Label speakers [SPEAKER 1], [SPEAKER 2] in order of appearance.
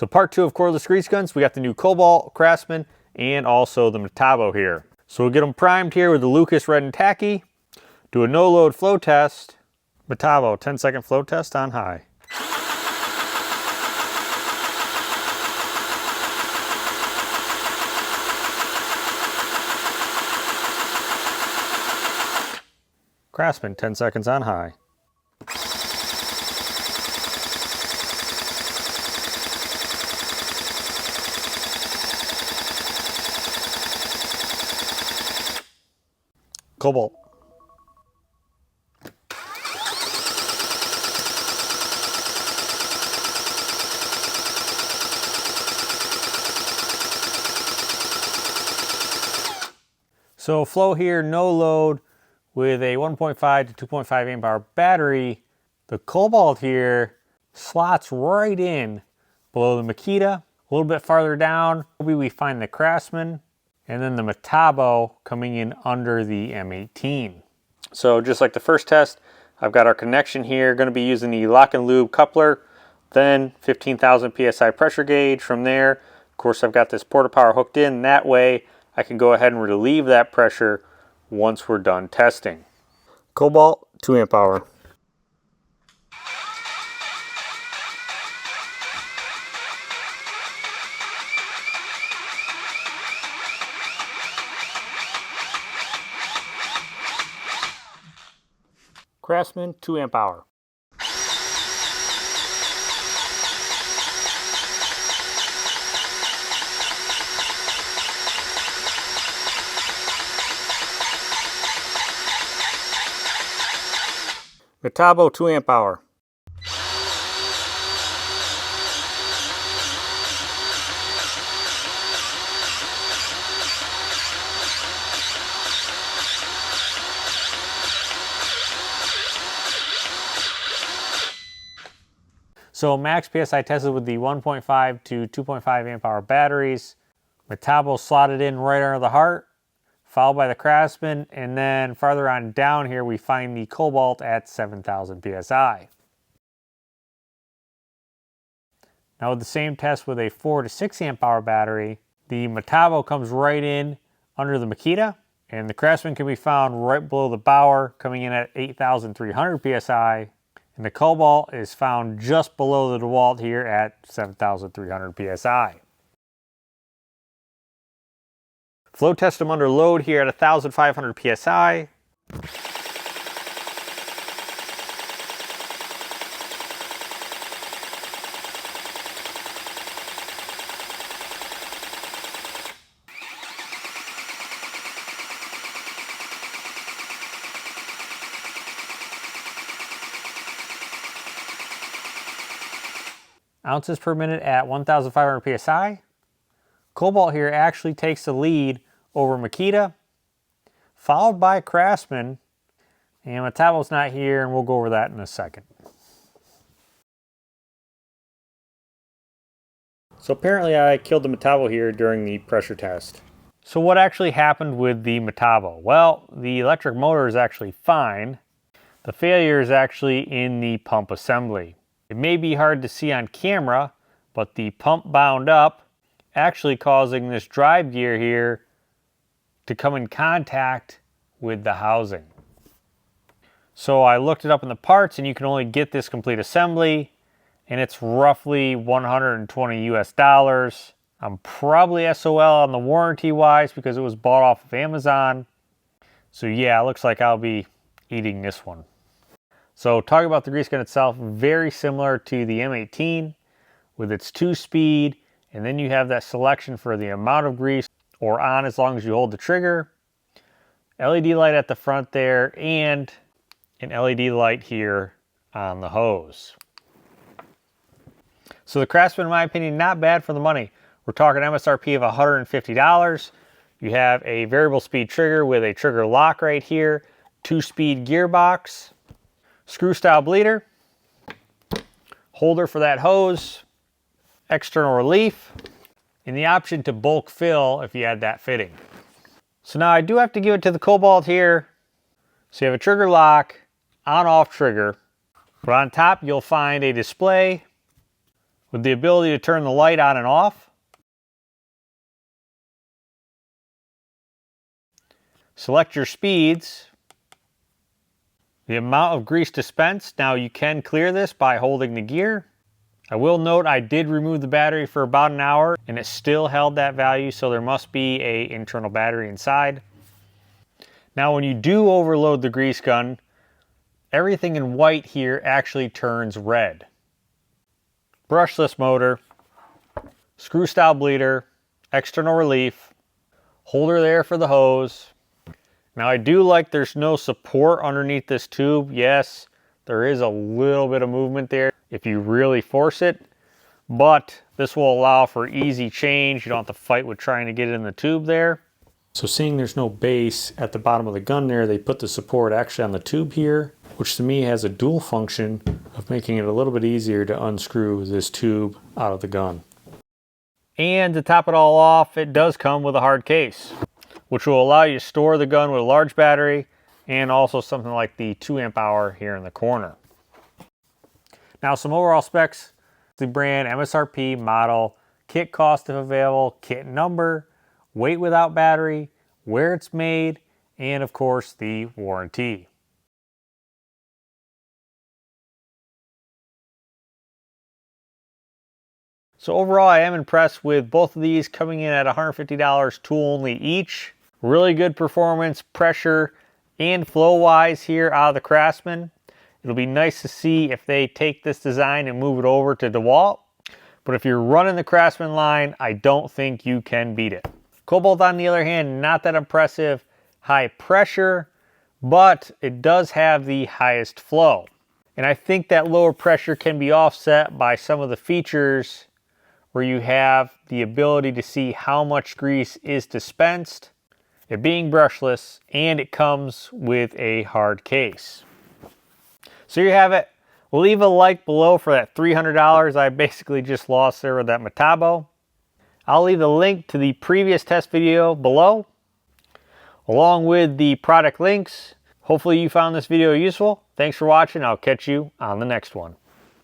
[SPEAKER 1] So part 2 of cordless grease guns, we got the new Cobalt, Craftsman, and also the Metabo here. So we'll get them primed here with the Lucas Red and Tacky, do a no-load flow test. Metabo, 10-second flow test on high. Craftsman, 10 seconds on high. Cobalt. So flow here, no load with a 1.5 to 2.5 amp hour battery. The Cobalt here slots right in below the Makita. A little bit farther down, maybe we find the Craftsman, and then the Metabo coming in under the M18. So just like the first test, I've got our connection here, going to be using the lock and lube coupler, then 15,000 PSI pressure gauge. From there, of course, I've got this porta power hooked in. That way I can go ahead and relieve that pressure once we're done testing. Cobalt, 2 amp hour. Craftsman, 2 amp hour. Metabo, 2 amp hour. So max PSI tested with the 1.5 to 2.5 amp hour batteries. Metabo slotted in right under the heart, followed by the Craftsman, and then farther on down here we find the Cobalt at 7,000 PSI. Now with the same test with a 4 to 6 amp hour battery, the Metabo comes right in under the Makita, and the Craftsman can be found right below the Bauer, coming in at 8,300 PSI, and the Cobalt is found just below the DeWalt here at 7,300 PSI. Flow test them under load here at 1,500 PSI. Ounces per minute at 1,500 PSI. Cobalt here actually takes the lead over Makita, followed by Craftsman, and Metabo's not here, and we'll go over that in a second. So apparently I killed the Metabo here during the pressure test. So what actually happened with the Metabo? Well, the electric motor is actually fine. The failure is actually in the pump assembly. It may be hard to see on camera, but the pump bound up, actually causing this drive gear here to come in contact with the housing. So I looked it up in the parts, and you can only get this complete assembly, and it's roughly 120 US dollars. I'm probably SOL on the warranty wise because it was bought off of Amazon. So yeah, it looks like I'll be eating this one. So talking about the grease gun itself, very similar to the M18 with its 2-speed, and then you have that selection for the amount of grease or on as long as you hold the trigger. LED light at the front there, and an LED light here on the hose. So the Craftsman, in my opinion, not bad for the money. We're talking MSRP of $150. You have a variable speed trigger with a trigger lock right here, 2-speed gearbox, screw style bleeder, holder for that hose, external relief, and the option to bulk fill if you had that fitting. So now I do have to give it to the Cobalt here. So you have a trigger lock, on-off trigger, but on top you'll find a display with the ability to turn the light on and off. Select your speeds, the amount of grease dispensed. Now you can clear this by holding the gear. I will note I did remove the battery for about an hour and it still held that value, so there must be an internal battery inside. Now when you do overload the grease gun, everything in white here actually turns red. Brushless motor, screw style bleeder, external relief, holder there for the hose. Now I do like there's no support underneath this tube. Yes, there is a little bit of movement there if you really force it, but this will allow for easy change. You don't have to fight with trying to get it in the tube there. So seeing there's no base at the bottom of the gun there, they put the support actually on the tube here, which to me has a dual function of making it a little bit easier to unscrew this tube out of the gun. And to top it all off, it does come with a hard case, which will allow you to store the gun with a large battery and also something like the 2 amp hour here in the corner. Now some overall specs: the brand, MSRP, model, kit cost if available, kit number, weight without battery, where it's made, and of course the warranty. So overall, I am impressed with both of these, coming in at $150 tool only each. Really good performance, pressure, and flow wise here out of the Craftsman. It'll be nice to see if they take this design and move it over to DeWalt. But if you're running the Craftsman line, I don't think you can beat it. Cobalt, on the other hand, not that impressive. High pressure, but it does have the highest flow. And I think that lower pressure can be offset by some of the features where you have the ability to see how much grease is dispensed, it being brushless, and it comes with a hard case. So you have it. Leave a like below for that $300 I basically just lost there with that Metabo. I'll leave the link to the previous test video below, along with the product links. Hopefully you found this video useful. Thanks for watching. I'll catch you on the next one.